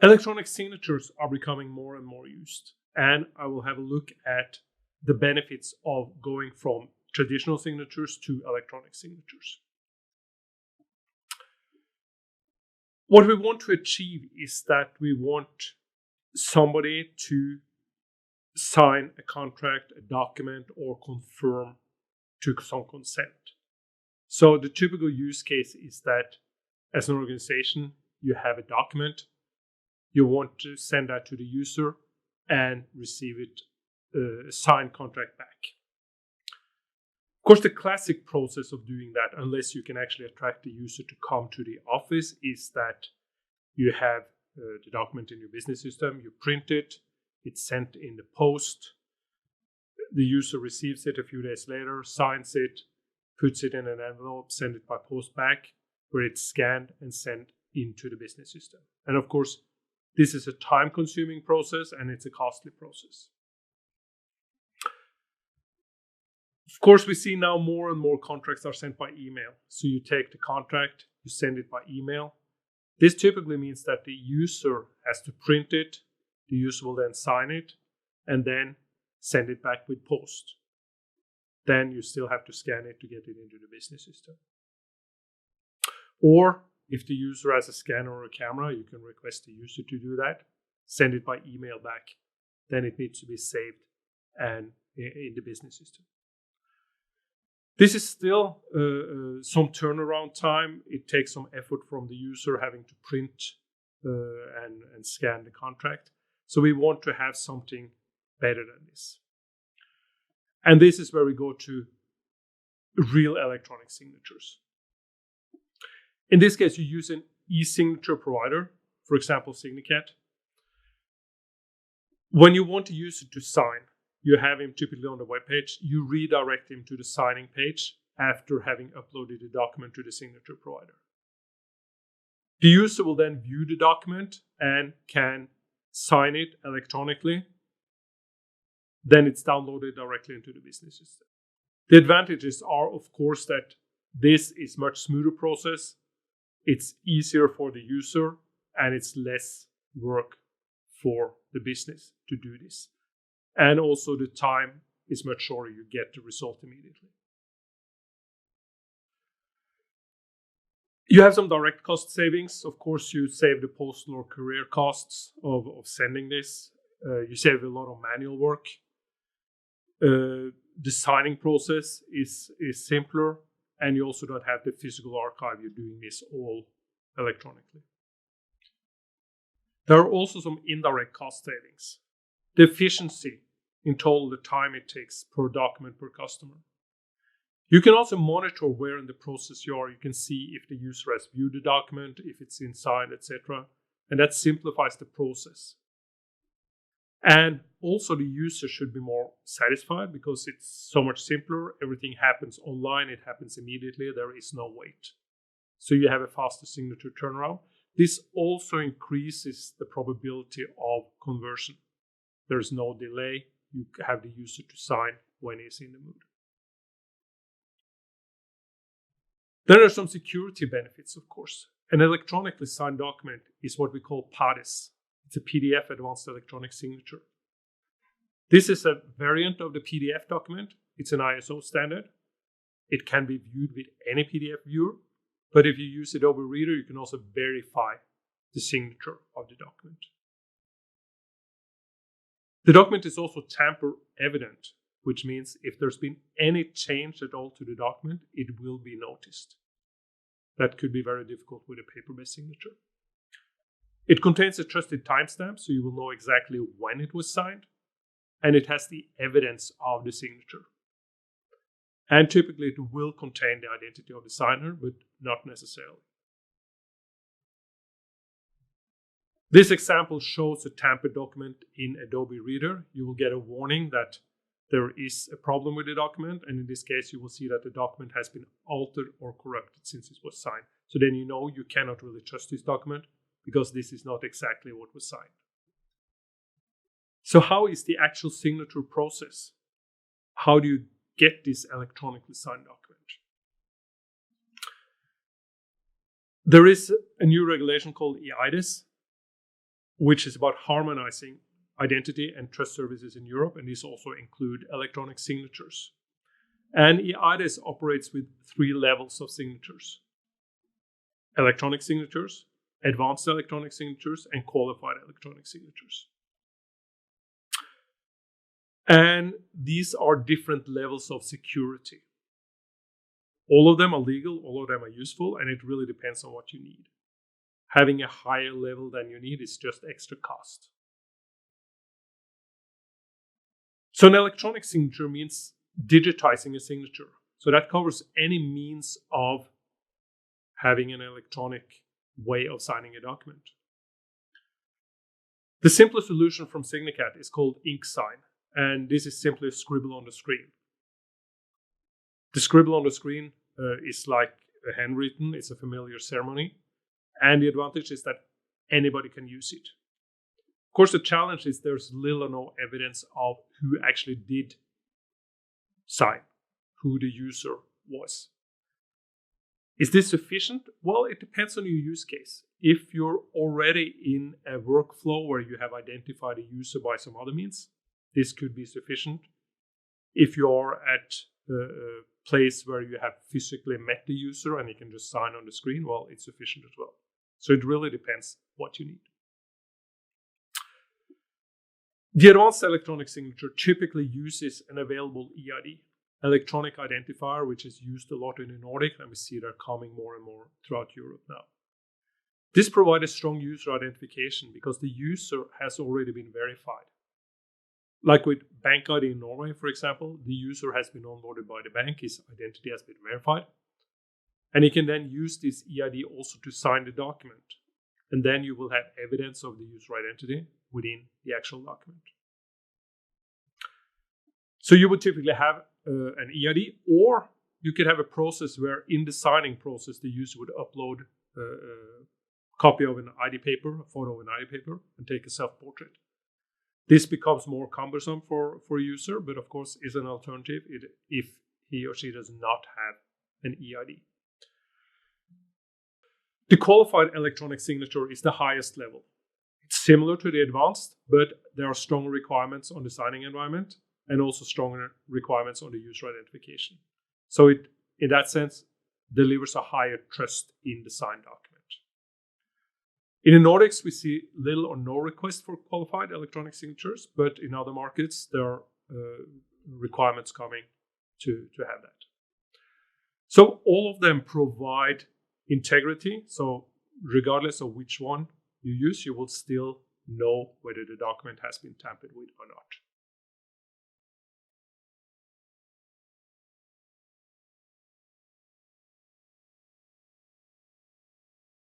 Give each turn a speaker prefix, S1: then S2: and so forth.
S1: Electronic signatures are becoming more and more used, and I will have a look at the benefits of going from traditional signatures to electronic signatures. What we want to achieve is that we want somebody to sign a contract, a document, or confirm to some consent. So the typical use case is that as an organization, you have a document, you want to send that to the user and receive it, a signed contract back. Of course, the classic process of doing that, unless you can actually attract the user to come to the office, is that you have the document in your business system, you print it, it's sent in the post, the user receives it a few days later, signs it, puts it in an envelope, send it by post back, where it's scanned and sent into the business system. And of course, this is a time-consuming process and it's a costly process. Of course, we see now more and more contracts are sent by email. So you take the contract, you send it by email. This typically means that the user has to print it, the user will then sign it, and then send it back with post. Then you still have to scan it to get it into the business system. Or if the user has a scanner or a camera, you can request the user to do that, send it by email back. Then it needs to be saved and in the business system. This is still some turnaround time. It takes some effort from the user having to print and scan the contract. So we want to have something better than this. And this is where we go to real electronic signatures. In this case, you use an e-signature provider, for example, Signicat. When you want the user to sign, you have him typically on the web page, you redirect him to the signing page after having uploaded the document to the signature provider. The user will then view the document and can sign it electronically. Then it's downloaded directly into the business system. The advantages are, of course, that this is a much smoother process. It's easier for the user and it's less work for the business to do this. And also the time is much shorter. You get the result immediately. You have some direct cost savings. Of course, you save the postal or courier costs of sending this. You save a lot of manual work. The signing process is simpler, and you also don't have the physical archive. You're doing this all electronically. There are also some indirect cost savings. The efficiency in total, the time it takes per document per customer. You can also monitor where in the process you are. You can see if the user has viewed the document, if it's been signed, etc. And that simplifies the process. And also the user should be more satisfied because it's so much simpler. Everything happens online. It happens immediately. There is no wait. So you have a faster signature turnaround. This also increases the probability of conversion. There is no delay. You have the user to sign when he's in the mood. There are some security benefits, of course. An electronically signed document is what we call PADIS. It's a PDF Advanced Electronic Signature. This is a variant of the PDF document. It's an ISO standard. It can be viewed with any PDF viewer, but if you use Adobe Reader, you can also verify the signature of the document. The document is also tamper evident, which means if there's been any change at all to the document, it will be noticed. That could be very difficult with a paper-based signature. It contains a trusted timestamp, so you will know exactly when it was signed, and it has the evidence of the signature. And typically it will contain the identity of the signer, but not necessarily. This example shows a tampered document in Adobe Reader. You will get a warning that there is a problem with the document, and in this case you will see that the document has been altered or corrupted since it was signed. So then you know you cannot really trust this document because this is not exactly what was signed. So how is the actual signature process? How do you get this electronically signed document? There is a new regulation called eIDAS. which is about harmonizing identity and trust services in Europe, and these also include electronic signatures. And EIDAS operates with 3 levels of signatures: electronic signatures, advanced electronic signatures, and qualified electronic signatures. And these are different levels of security. All of them are legal, all of them are useful, and it really depends on what you need. Having a higher level than you need is just extra cost. So an electronic signature means digitizing a signature. So that covers any means of having an electronic way of signing a document. The simplest solution from Signicat is called InkSign, and this is simply a scribble on the screen. The scribble on the screen is like a handwritten, it's a familiar ceremony, and the advantage is that anybody can use it. Of course, the challenge is there's little or no evidence of who actually did sign, who the user was. Is this sufficient? Well, it depends on your use case. If you're already in a workflow where you have identified a user by some other means, this could be sufficient. If you're at a place where you have physically met the user and you can just sign on the screen, well, it's sufficient as well. So it really depends what you need. The advanced electronic signature typically uses an available EID, electronic identifier, which is used a lot in the Nordic, and we see they're coming more and more throughout Europe now. This provides a strong user identification because the user has already been verified. Like with Bank ID in Norway, for example, the user has been onboarded by the bank, his identity has been verified, and he can then use this EID also to sign the document. And then you will have evidence of the user identity within the actual document. So you would typically have an EID, or you could have a process where in the signing process, the user would upload a copy of an ID paper, a photo of an ID paper, and take a self-portrait. This becomes more cumbersome for a user, but of course is an alternative if he or she does not have an EID. The qualified electronic signature is the highest level. It's similar to the advanced, but there are stronger requirements on the signing environment and also stronger requirements on the user identification. So it, in that sense, delivers a higher trust in the signed document. In the Nordics, we see little or no request for qualified electronic signatures, but in other markets, there are requirements coming to have that. So all of them provide integrity. So regardless of which one you use, you will still know whether the document has been tampered with or not.